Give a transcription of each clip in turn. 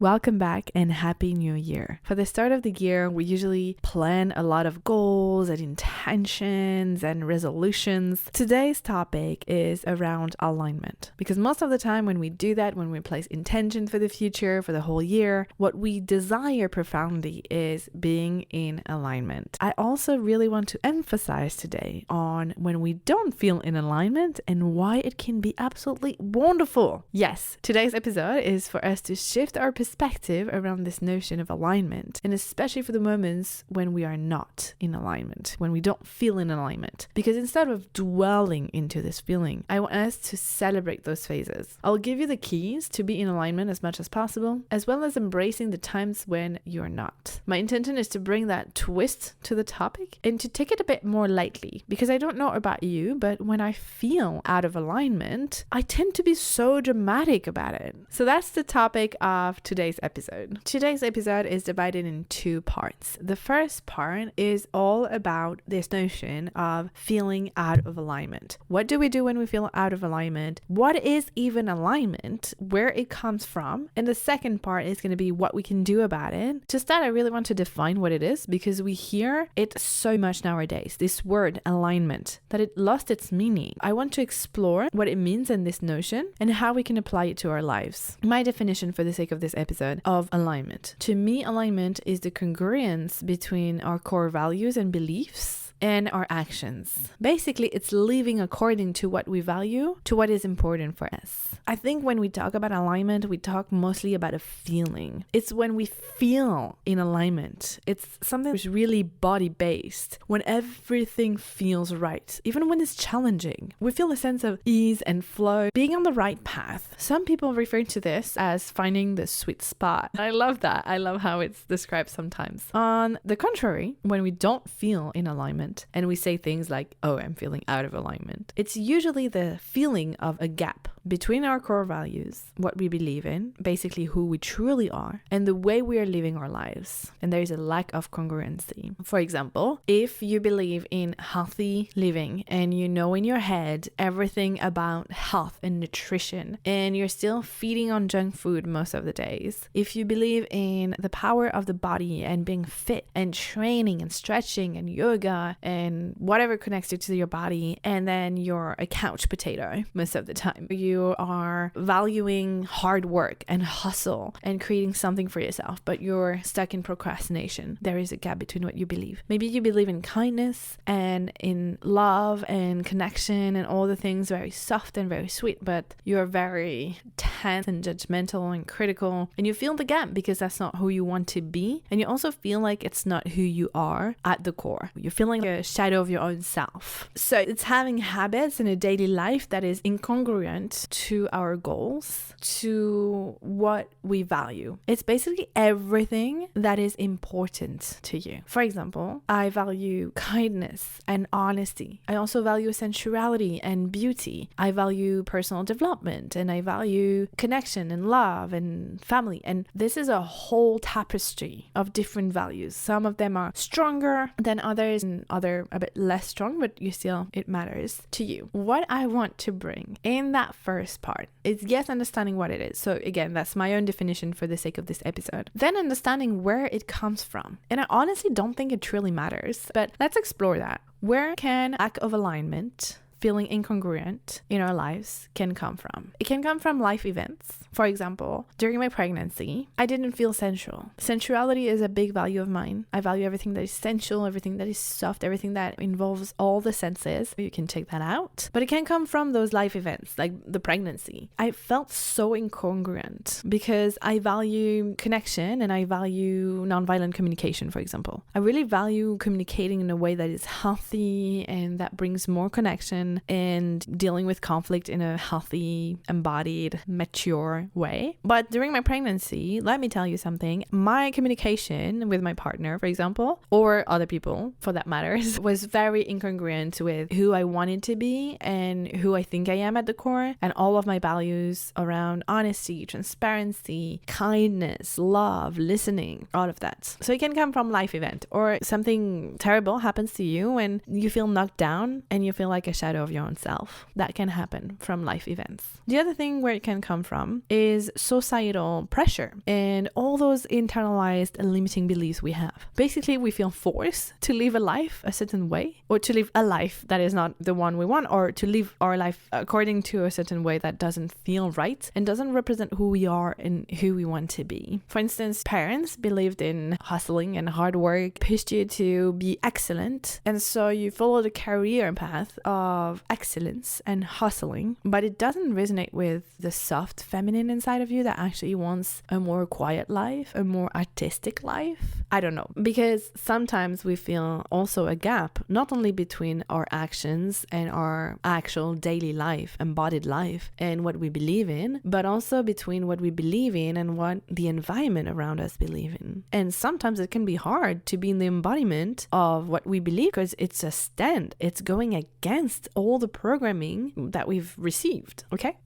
Welcome back and Happy New Year. For the start of the year, we usually plan a lot of goals and intentions and resolutions. Today's topic is around alignment, because most of the time when we do that, when we place intention for the future, for the whole year, what we desire profoundly is being in alignment. I also really want to emphasize today on when we don't feel in alignment and why it can be absolutely wonderful. Yes, today's episode is for us to shift our perspective around this notion of alignment, and especially for the moments when we are not in alignment, when we don't feel in alignment. Because instead of dwelling into this feeling, I want us to celebrate those phases. I'll give you the keys to be in alignment as much as possible, as well as embracing the times when you're not. My intention is to bring that twist to the topic and to take it a bit more lightly, because I don't know about you, but when I feel out of alignment, I tend to be so dramatic about it. So that's the topic of today's episode. Today's episode is divided in two parts. The first part is all about this notion of feeling out of alignment. What do we do when we feel out of alignment? What is even alignment? Where it comes from? And the second part is going to be what we can do about it. To start, I really want to define what it is, because we hear it so much nowadays, this word alignment, that it lost its meaning. I want to explore what it means in this notion and how we can apply it to our lives. My definition for the sake of this episode of alignment. To me, alignment is the congruence between our core values and beliefs and our actions. Basically, it's living according to what we value, to what is important for us. I think when we talk about alignment, we talk mostly about a feeling. It's when we feel in alignment. It's something that's really body-based, when everything feels right, even when it's challenging. We feel a sense of ease and flow, being on the right path. Some people refer to this as finding the sweet spot. I love that. I love how it's described sometimes. On the contrary, when we don't feel in alignment, and we say things like, oh, I'm feeling out of alignment, it's usually the feeling of a gap between our core values, what we believe in, basically who we truly are, and the way we are living our lives. And there is a lack of congruency. For example, if you believe in healthy living and you know in your head everything about health and nutrition, and you're still feeding on junk food most of the days, if you believe in the power of the body and being fit and training and stretching and yoga and whatever connects you to your body, and then you're a couch potato most of the time, you are valuing hard work and hustle and creating something for yourself, but you're stuck in procrastination. There is a gap between what you believe. Maybe you believe in kindness and in love and connection and all the things very soft and very sweet, but you're very tense and judgmental and critical, and you feel the gap because that's not who you want to be, and you also feel like it's not who you are at the core. You're feeling like a shadow of your own self. So it's having habits in a daily life that is incongruent to our goals, to what we value. It's basically everything that is important to you. For example, I value kindness and honesty. I also value sensuality and beauty. I value personal development, and I value connection and love and family. And this is a whole tapestry of different values. Some of them are stronger than others, and other a bit less strong, but it matters to you. What I want to bring in that first part is, yes, understanding what it is. So again, that's my own definition for the sake of this episode. Then understanding where it comes from. And I honestly don't think it truly matters, but let's explore that. Where can lack of alignment, feeling incongruent in our lives can come from? It can come from life events. For example, during my pregnancy, I didn't feel sensual. Sensuality is a big value of mine. I value everything that is sensual, everything that is soft, everything that involves all the senses. You can check that out. But it can come from those life events, like the pregnancy. I felt so incongruent because I value connection and I value nonviolent communication, for example. I really value communicating in a way that is healthy and that brings more connection and dealing with conflict in a healthy, embodied, mature way. But during my pregnancy, let me tell you something, my communication with my partner, for example, or other people for that matters, was very incongruent with who I wanted to be and who I think I am at the core, and all of my values around honesty, transparency, kindness, love, listening, all of that. So it can come from life event, or something terrible happens to you and you feel knocked down and you feel like a shadow shadow of your own self. That can happen from life events. The other thing where it can come from is societal pressure and all those internalized limiting beliefs we have. Basically, we feel forced to live a life a certain way, or to live a life that is not the one we want, or to live our life according to a certain way that doesn't feel right and doesn't represent who we are and who we want to be. For instance, parents believed in hustling and hard work, pushed you to be excellent, and so you follow the career path of excellence and hustling, but it doesn't resonate with the soft feminine inside of you that actually wants a more quiet life, a more artistic life. I don't know, because sometimes we feel also a gap, not only between our actions and our actual daily life, embodied life, and what we believe in, but also between what we believe in and what the environment around us believe in. And sometimes it can be hard to be in the embodiment of what we believe because it's a stand. It's going against all the programming that we've received, okay?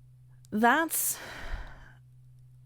That's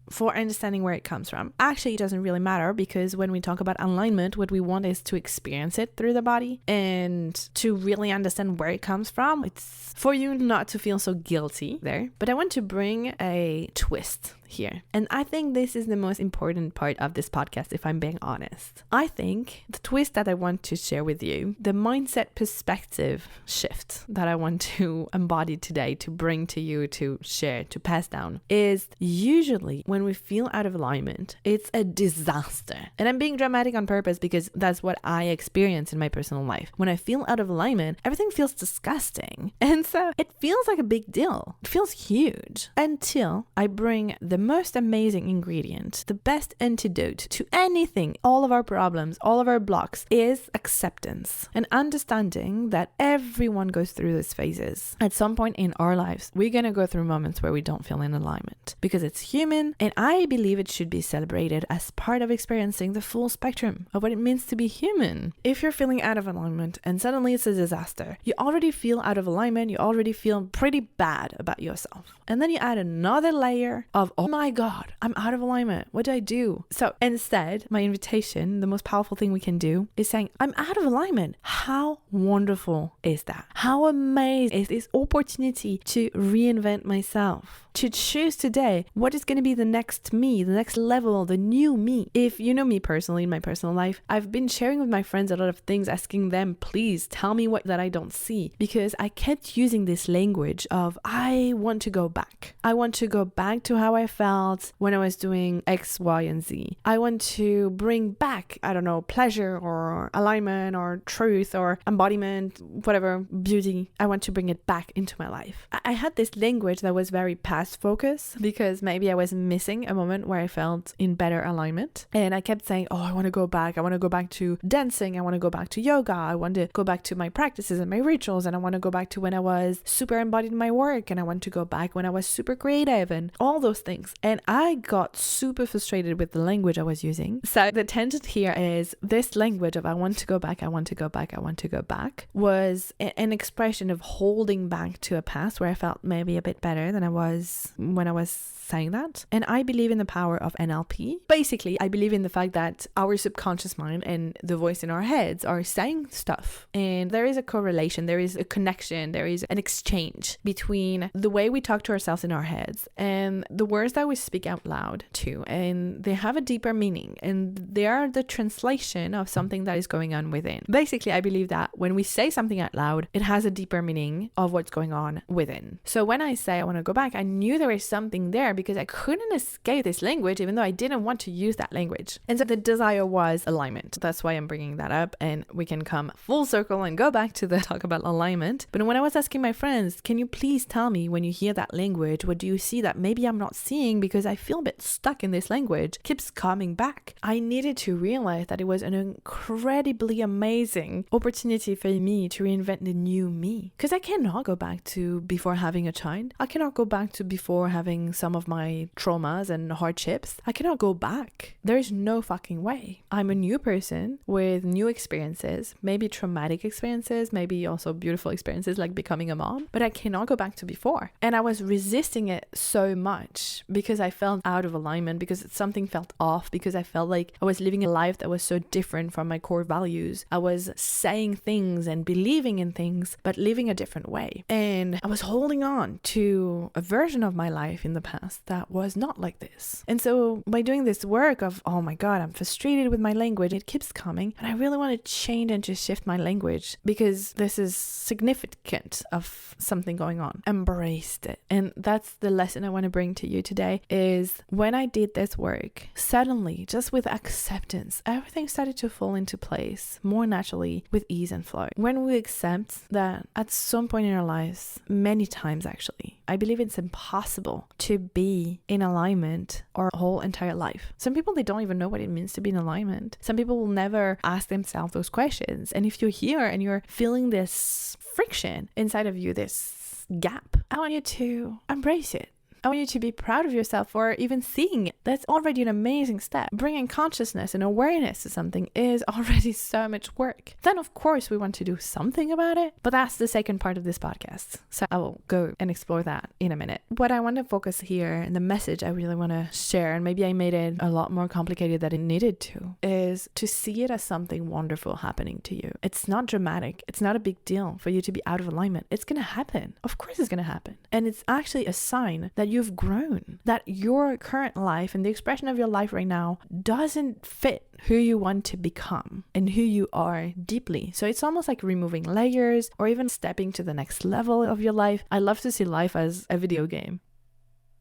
for understanding where it comes from. Actually, it doesn't really matter, because when we talk about alignment, what we want is to experience it through the body and to really understand where it comes from. It's for you not to feel so guilty there. But I want to bring a twist here. And I think this is the most important part of this podcast, if I'm being honest. I think the twist that I want to share with you, the mindset perspective shift that I want to embody today, to bring to you, to share, to pass down, is usually when we feel out of alignment, it's a disaster. And I'm being dramatic on purpose because that's what I experience in my personal life. When I feel out of alignment, everything feels disgusting. And so it feels like a big deal. It feels huge until I bring the most amazing ingredient, the best antidote to anything, all of our problems, all of our blocks, is acceptance and understanding that everyone goes through these phases. At some point in our lives, we're going to go through moments where we don't feel in alignment because it's human, and I believe it should be celebrated as part of experiencing the full spectrum of what it means to be human. If you're feeling out of alignment and suddenly it's a disaster, you already feel out of alignment, you already feel pretty bad about yourself. And then you add another layer of, oh my God, I'm out of alignment. What do I do? So instead, my invitation, the most powerful thing we can do, is saying, I'm out of alignment. How wonderful is that? How amazing is this opportunity to reinvent myself? To choose today what is going to be the next me, the next level, the new me. If you know me personally, in my personal life, I've been sharing with my friends a lot of things, asking them, please tell me what that I don't see, because I kept using this language of, I want to go back. I want to go back to how I felt when I was doing X, Y, and Z. I want to bring back, I don't know, pleasure or alignment or truth or embodiment, whatever, beauty. I want to bring it back into my life. I had this language that was very past focus because maybe I was missing a moment where I felt in better alignment. And I kept saying, oh, I want to go back. I want to go back to dancing. I want to go back to yoga. I want to go back to my practices and my rituals. And I want to go back to when I was super embodied in my work. And I want to go back when I was super creative and all those things. And I got super frustrated with the language I was using. So the tangent here is this language of I want to go back, I want to go back, I want to go back was an expression of holding back to a past where I felt maybe a bit better than I was when I was saying that. And I believe in the power of NLP. Basically, I believe in the fact that our subconscious mind and the voice in our heads are saying stuff. And there is a correlation, there is a connection, there is an exchange between the way we talk to ourselves in our heads and the words that we speak out loud too. And they have a deeper meaning, and they are the translation of something that is going on within. Basically, I believe that when we say something out loud, it has a deeper meaning of what's going on within. So when I say I want to go back, I knew there was something there because I couldn't escape this language even though I didn't want to use that language. And so the desire was alignment. That's why I'm bringing that up, and we can come full circle and go back to the talk about alignment. But when I was asking my friends, can you please tell me when you hear that language, what do you see that maybe I'm not seeing because I feel a bit stuck in this language, keeps coming back. I needed to realize that it was an incredibly amazing opportunity for me to reinvent the new me, because I cannot go back to before having a child. I cannot go back to before having some of my trauma traumas and hardships, I cannot go back. There's no fucking way. I'm a new person with new experiences, maybe traumatic experiences, maybe also beautiful experiences like becoming a mom, but I cannot go back to before. And I was resisting it so much because I felt out of alignment, because something felt off, because I felt like I was living a life that was so different from my core values. I was saying things and believing in things, but living a different way. And I was holding on to a version of my life in the past that was not like this. And so by doing this work of, oh my God, I'm frustrated with my language, it keeps coming. And I really want to change and just shift my language because this is significant of something going on. Embraced it. And that's the lesson I want to bring to you today is when I did this work, suddenly, just with acceptance, everything started to fall into place more naturally with ease and flow. When we accept that at some point in our lives, many times actually, I believe it's impossible to be in alignment our whole entire life. Some people, they don't even know what it means to be in alignment. Some people will never ask themselves those questions. And if you're here and you're feeling this friction inside of you, this gap, I want you to embrace it. I want you to be proud of yourself for even seeing it. That's already an amazing step. Bringing consciousness and awareness to something is already so much work. Then, of course, we want to do something about it, but that's the second part of this podcast. So I will go and explore that in a minute. What I want to focus here and the message I really want to share, and maybe I made it a lot more complicated than it needed to, is to see it as something wonderful happening to you. It's not dramatic. It's not a big deal for you to be out of alignment. It's going to happen. Of course it's going to happen. And it's actually a sign that you've grown, that your current life and the expression of your life right now doesn't fit who you want to become and who you are deeply. So it's almost like removing layers or even stepping to the next level of your life. I love to see life as a video game.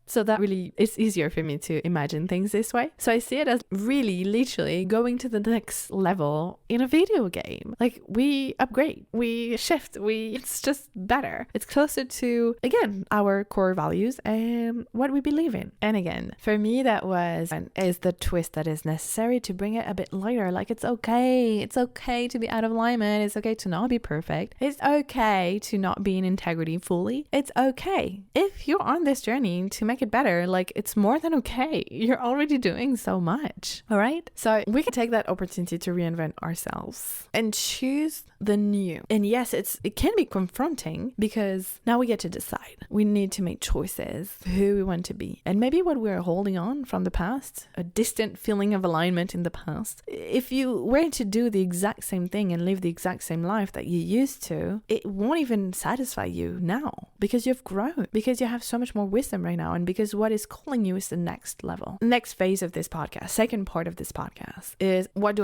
So that really, it's easier for me to imagine things this way. So I see it as really literally going to the next level in a video game. Like we upgrade, we shift, it's just better. It's closer to, again, our core values and what we believe in. And again, for me, that was and is the twist that is necessary to bring it a bit lighter. Like it's okay. It's okay to be out of alignment. It's okay to not be perfect. It's okay to not be in integrity fully. It's okay. If you're on this journey to make it better, like it's more than okay. You're already doing so much. All right. So we can take that opportunity to reinvent ourselves and choose the new. And yes, it can be confronting because now we get to decide. We need to make choices who we want to be. And maybe what we're holding on from the past, a distant feeling of alignment in the past. If you were to do the exact same thing and live the exact same life that you used to, it won't even satisfy you now because you've grown, because you have so much more wisdom right now. And because what is calling you is the next level. Next phase of this podcast, second part of this podcast is what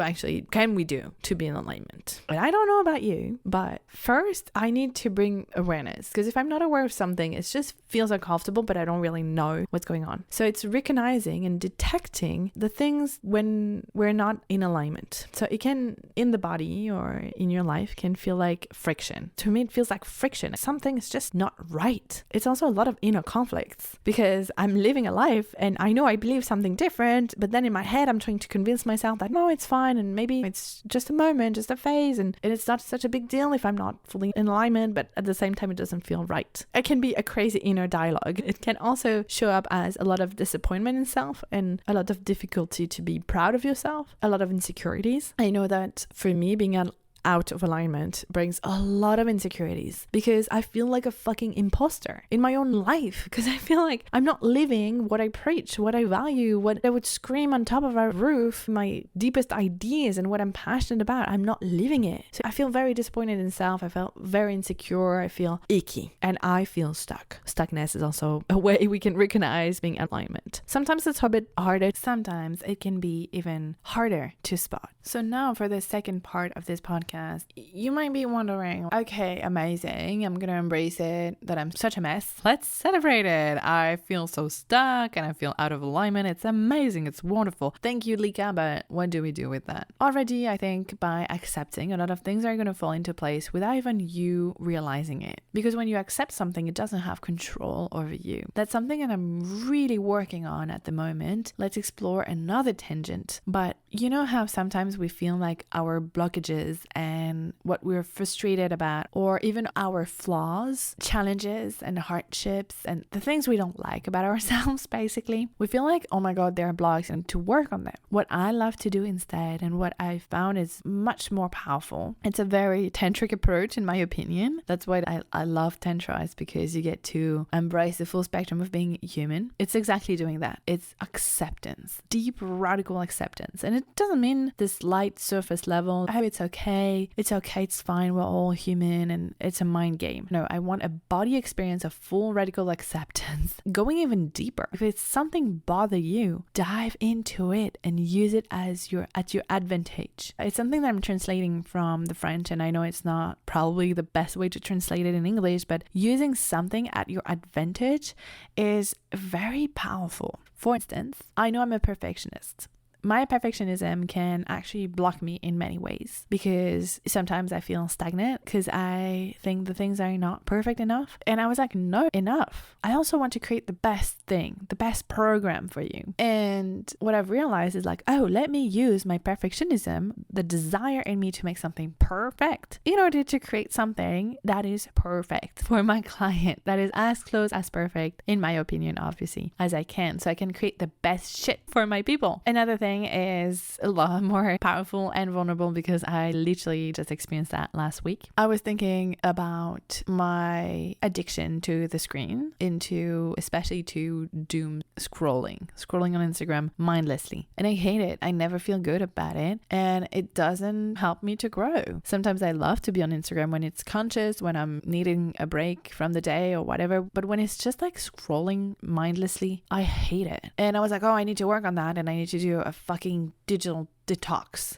can we do to be in alignment? And I don't know about you, but first I need to bring awareness, because if I'm not aware of something, it just feels uncomfortable, but I don't really know what's going on. So it's recognizing and detecting the things when we're not in alignment. So it can, in the body or in your life, can feel like friction. To me, it feels like friction. Something is just not right. It's also a lot of inner conflicts because I'm living a life and I know I believe something different, but then in my head, I'm trying to convince myself that no, it's fine. And maybe it's just a moment, just a phase. And it's not such a big deal if I'm not fully in alignment, but at the same time, it doesn't feel right. It can be a crazy inner dialogue. It can also show up as a lot of disappointment in self and a lot of difficulty to be proud of yourself, a lot of insecurities. I know that for me, being out of alignment brings a lot of insecurities because I feel like a fucking imposter in my own life, because I feel like I'm not living what I preach, what I value, what I would scream on top of a roof, my deepest ideas and what I'm passionate about. I'm not living it. So I feel very disappointed in self. I felt very insecure. I feel icky and I feel stuck. Stuckness is also a way we can recognize being in alignment. Sometimes it's a bit harder. Sometimes it can be even harder to spot. So now for the second part of this podcast, you might be wondering, okay, amazing. I'm going to embrace it, that I'm such a mess. Let's celebrate it. I feel so stuck and I feel out of alignment. It's amazing. It's wonderful. Thank you, Lika. But what do we do with that? Already, I think by accepting, a lot of things are going to fall into place without even you realizing it. Because when you accept something, it doesn't have control over you. That's something that I'm really working on at the moment. Let's explore another tangent. But you know how sometimes we feel like our blockages and what we're frustrated about, or even our flaws, challenges and hardships and the things we don't like about ourselves, basically, we feel like, oh my God, there are blocks and to work on them. What I love to do instead, and what I found is much more powerful, it's a very tantric approach in my opinion. That's why I love Tantra, is because you get to embrace the full spectrum of being human. It's exactly doing that. It's acceptance, deep, radical acceptance. And it doesn't mean this light surface level, oh, it's okay, it's fine, we're all human and it's a mind game. No, I want a body experience of full radical acceptance. Going even deeper. If it's something bother you, dive into it and use it at your advantage. It's something that I'm translating from the French, and I know it's not probably the best way to translate it in English, but using something at your advantage is very powerful. For instance, I know I'm a perfectionist. My perfectionism can actually block me in many ways, because sometimes I feel stagnant because I think the things are not perfect enough. And I was like, no, enough. I also want to create the best thing, the best program for you. And what I've realized is like, oh, let me use my perfectionism, the desire in me to make something perfect, in order to create something that is perfect for my client, that is as close as perfect, in my opinion, obviously, as I can. So I can create the best shit for my people. Another thing is a lot more powerful and vulnerable, because I literally just experienced that last week. I was thinking about my addiction to the screen, especially to doom scrolling on Instagram mindlessly. And I hate it. I never feel good about it, and it doesn't help me to grow. Sometimes I love to be on Instagram when it's conscious, when I'm needing a break from the day or whatever, but when it's just like scrolling mindlessly, I hate it. And I was like, oh, I need to work on that, and I need to do a fucking digital detox.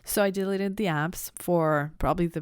So I deleted the apps for probably the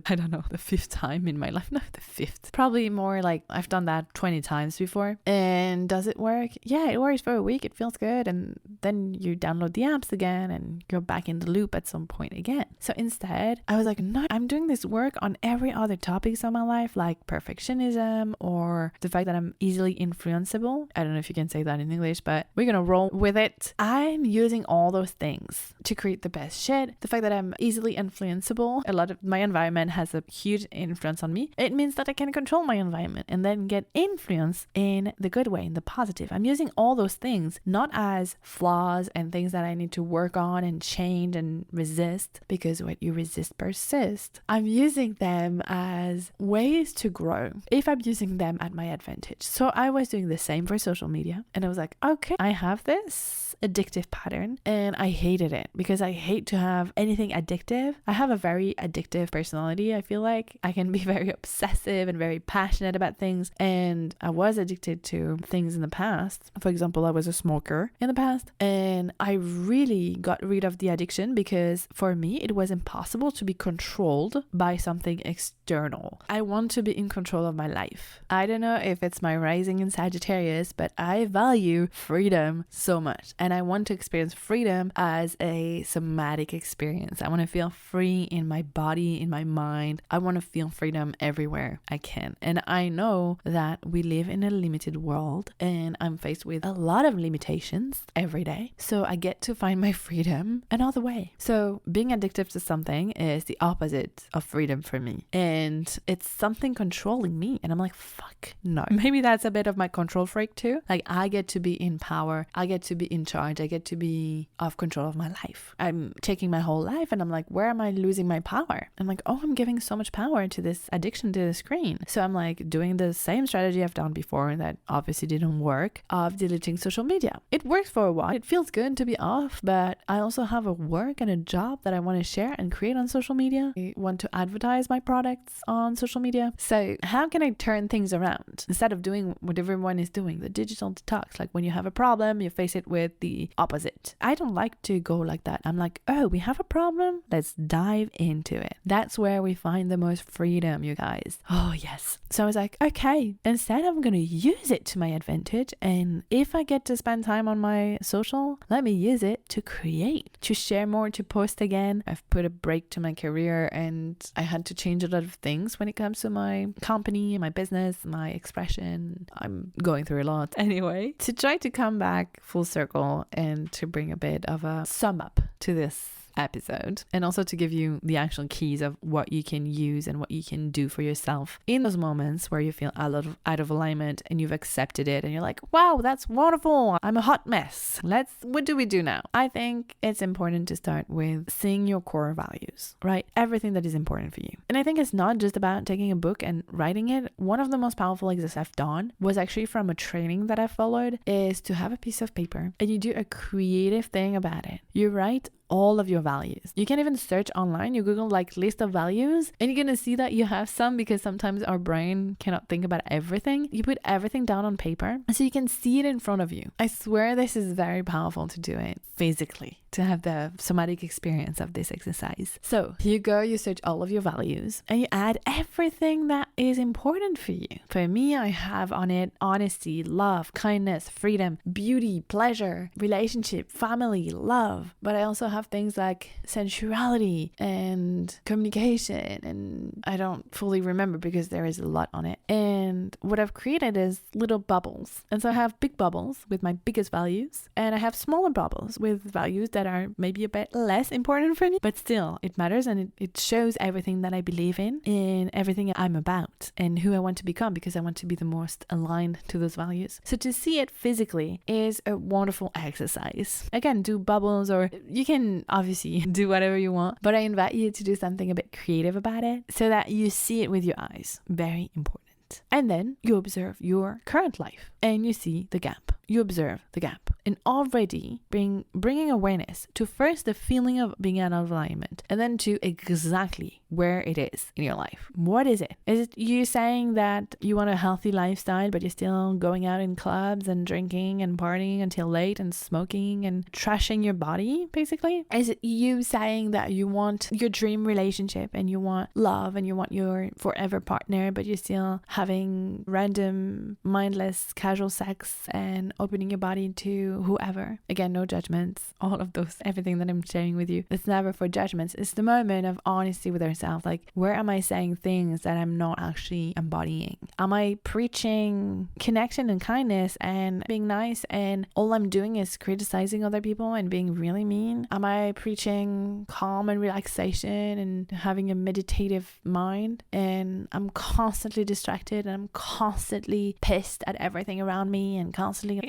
fifth time in my life. No, the fifth. Probably more, like I've done that 20 times before. And does it work? Yeah, it works for a week. It feels good. And then you download the apps again and you're back in the loop at some point again. So instead, I was like, no, I'm doing this work on every other topics of my life, like perfectionism or the fact that I'm easily influenceable. I don't know if you can say that in English, but we're going to roll with it. I'm using all those things to create the best shit. The fact that I'm easily influenceable. A lot of my environment has a huge influence on me. It means that I can control my environment and then get influence in the good way, in the positive. I'm using all those things not as flaws and things that I need to work on and change and resist, because what you resist persists. I'm using them as ways to grow if I'm using them at my advantage. So I was doing the same for social media, and I was like, okay, I have this addictive pattern and I hated it because I hate to have anything addictive. I have a very addictive personality. I feel like I can be very obsessive and very passionate about things, and I was addicted to things in the past. For example, I was a smoker in the past, and I really got rid of the addiction because for me it was impossible to be controlled by something external. I want to be in control of my life. I don't know if it's my rising in Sagittarius, but I value freedom so much, and I want to experience freedom as a somatic experience. I want to feel free in my body, in my mind. I want to feel freedom everywhere I can. And I know that we live in a limited world, and I'm faced with a lot of limitations every day. So I get to find my freedom another way. So being addictive to something is the opposite of freedom for me. And it's something controlling me. And I'm like, fuck no. Maybe that's a bit of my control freak too. Like, I get to be in power. I get to be in charge. I get to be off control of my life. I'm taking my whole life and I'm like, where am I losing my power? I'm like, oh, I'm giving so much power to this addiction to the screen. So I'm like doing the same strategy I've done before that obviously didn't work, of deleting social media. It works for a while. It feels good to be off, but I also have a work and a job that I want to share and create on social media. I want to advertise my products on social media. So how can I turn things around? Instead of doing what everyone is doing, the digital detox, like when you have a problem, you face it with the opposite. I don't like to go like that. I'm like, oh, we have a problem? Let's dive into it. That's where we find the most freedom, you guys. Oh, yes. So I was like, okay, instead I'm going to use it to my advantage. And if I get to spend time on my social, let me use it to create, to share more, to post again. I've put a break to my career and I had to change a lot of things when it comes to my company, my business, my expression. I'm going through a lot anyway, to try to come back full circle and to bring a bit of a sum up to this episode, and also to give you the actual keys of what you can use and what you can do for yourself in those moments where you feel out of alignment and you've accepted it and you're like, wow, that's wonderful, I'm a hot mess, what do we do now? I think it's important to start with seeing your core values, right? Everything that is important for you. And I think it's not just about taking a book and writing it. One of the most powerful exercises I've done was actually from a training that I followed, is to have a piece of paper and you do a creative thing about it. You write all of your values. You can even search online, you Google like list of values, and you're gonna see that you have some, because sometimes our brain cannot think about everything. You put everything down on paper so you can see it in front of you. I swear this is very powerful to do it physically, to have the somatic experience of this exercise. So you go, you search all of your values and you add everything that is important for you. For me, I have on it honesty, love, kindness, freedom, beauty, pleasure, relationship, family, love. But I also have things like sensuality and communication, and I don't fully remember because there is a lot on it. And what I've created is little bubbles. And so I have big bubbles with my biggest values, and I have smaller bubbles with values that are maybe a bit less important for me, but still it matters, and it shows everything that I believe in everything I'm about and who I want to become, because I want to be the most aligned to those values. So to see it physically is a wonderful exercise. Again, do bubbles, or you can obviously do whatever you want, but I invite you to do something a bit creative about it so that you see it with your eyes. Very important. And then you observe your current life and you see the gap. You observe the gap and already bringing awareness to first the feeling of being out of alignment, and then to exactly where it is in your life. What is it? Is it you saying that you want a healthy lifestyle, but you're still going out in clubs and drinking and partying until late and smoking and trashing your body, basically? Is it you saying that you want your dream relationship and you want love and you want your forever partner, but you're still having random, mindless, casual sex and opening your body to whoever? Again, no judgments. All of those, everything that I'm sharing with you, it's never for judgments. It's the moment of honesty with ourselves. Like, where am I saying things that I'm not actually embodying? Am I preaching connection and kindness and being nice, and all I'm doing is criticizing other people and being really mean? Am I preaching calm and relaxation and having a meditative mind, and I'm constantly distracted and I'm constantly pissed at everything around me and constantly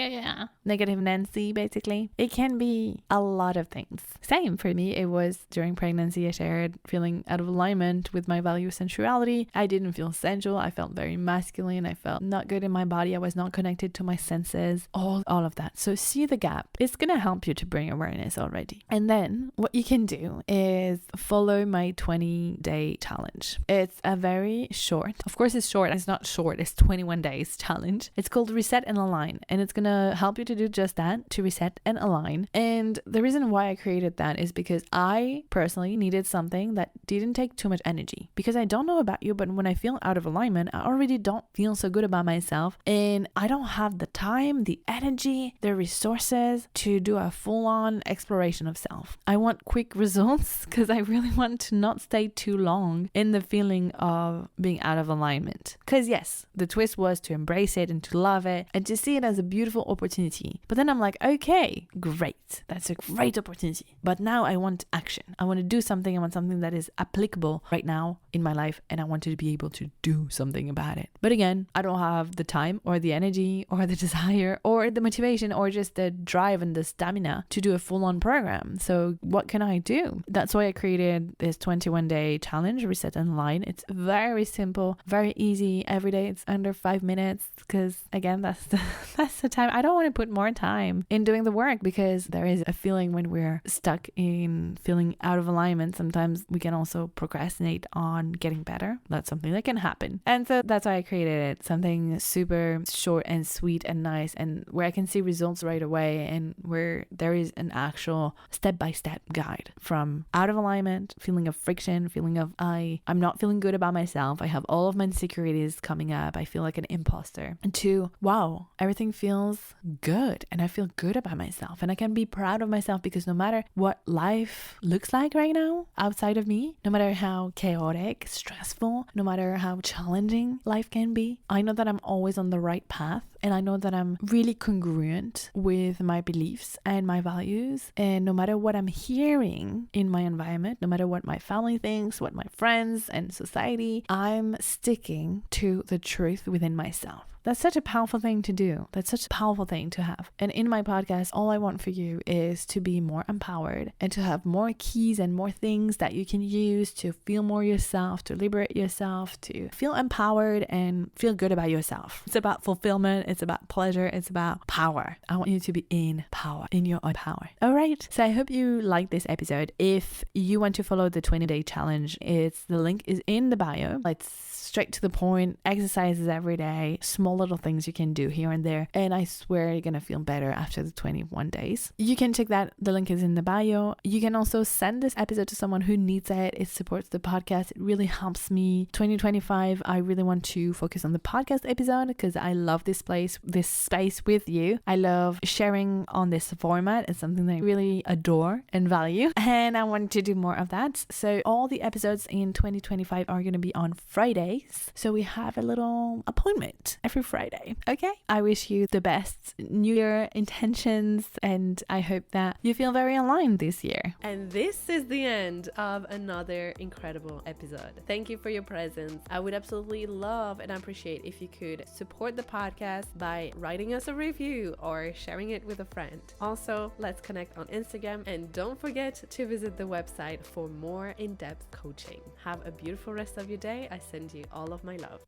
negative Nancy, basically? It can be a lot of things. Same for me, it was during pregnancy. I shared feeling out of alignment with my value of sensuality. I didn't feel sensual. I felt very masculine. I felt not good in my body. I was not connected to my senses, all of that. So see the gap. It's gonna help you to bring awareness already. And then what you can do is follow my 20-day challenge. It's a very short, of course it's short, it's not short, it's 21 days challenge. It's called Reset and Align, and it's gonna help you to do just that, to reset and align. And the reason why I created that is because I personally needed something that didn't take too much energy, because I don't know about you, but when I feel out of alignment, I already don't feel so good about myself, and I don't have the time, the energy, the resources to do a full-on exploration of self. I want quick results because I really want to not stay too long in the feeling of being out of alignment. Because yes, the twist was to embrace it and to love it and to see it as a beautiful opportunity. But then I'm like, okay, great, that's a great opportunity, but now I want action. I want to do something. I want something that is applicable right now in my life, and I want to be able to do something about it. But again, I don't have the time or the energy or the desire or the motivation or just the drive and the stamina to do a full-on program. So what can I do? That's why I created this 21-day challenge, Reset and Align. It's very simple, very easy. Every day it's under 5 minutes, because again, that's the time. I don't want to put more time in doing the work, because there is a feeling when we're stuck in feeling out of alignment. Sometimes we can also procrastinate on getting better. That's something that can happen. And so that's why I created it. Something super short and sweet and nice, and where I can see results right away, and where there is an actual step-by-step guide from out of alignment, feeling of friction, feeling of I'm not feeling good about myself. I have all of my insecurities coming up. I feel like an imposter. And to, wow, everything feels feels good and I feel good about myself and I can be proud of myself, because no matter what life looks like right now outside of me, no matter how chaotic, stressful, no matter how challenging life can be, I know that I'm always on the right path, and I know that I'm really congruent with my beliefs and my values. And no matter what I'm hearing in my environment, no matter what my family thinks, what my friends and society, I'm sticking to the truth within myself. That's such a powerful thing to do. That's such a powerful thing to have. And in my podcast, all I want for you is to be more empowered and to have more keys and more things that you can use to feel more yourself, to liberate yourself, to feel empowered and feel good about yourself. It's about fulfillment. It's about pleasure. It's about power. I want you to be in power, in your own power. All right. So I hope you like this episode. If you want to follow the 20-day challenge, the link is in the bio. It's straight to the point, exercises every day, small little things you can do here and there. And I swear you're going to feel better after the 21 days. You can check that. The link is in the bio. You can also send this episode to someone who needs it. It supports the podcast. It really helps me. 2025, I really want to focus on the podcast episode because I love this space with you. I love sharing on this format. It's something that I really adore and value. And I want to do more of that. So all the episodes in 2025 are going to be on Friday. So we have a little appointment every Friday. Okay. I wish you the best New Year intentions, and I hope that you feel very aligned this year. And this is the end of another incredible episode. Thank you for your presence. I would absolutely love and appreciate if you could support the podcast by writing us a review or sharing it with a friend. Also, let's connect on Instagram, and don't forget to visit the website for more in-depth coaching. Have a beautiful rest of your day. I send you all of my love.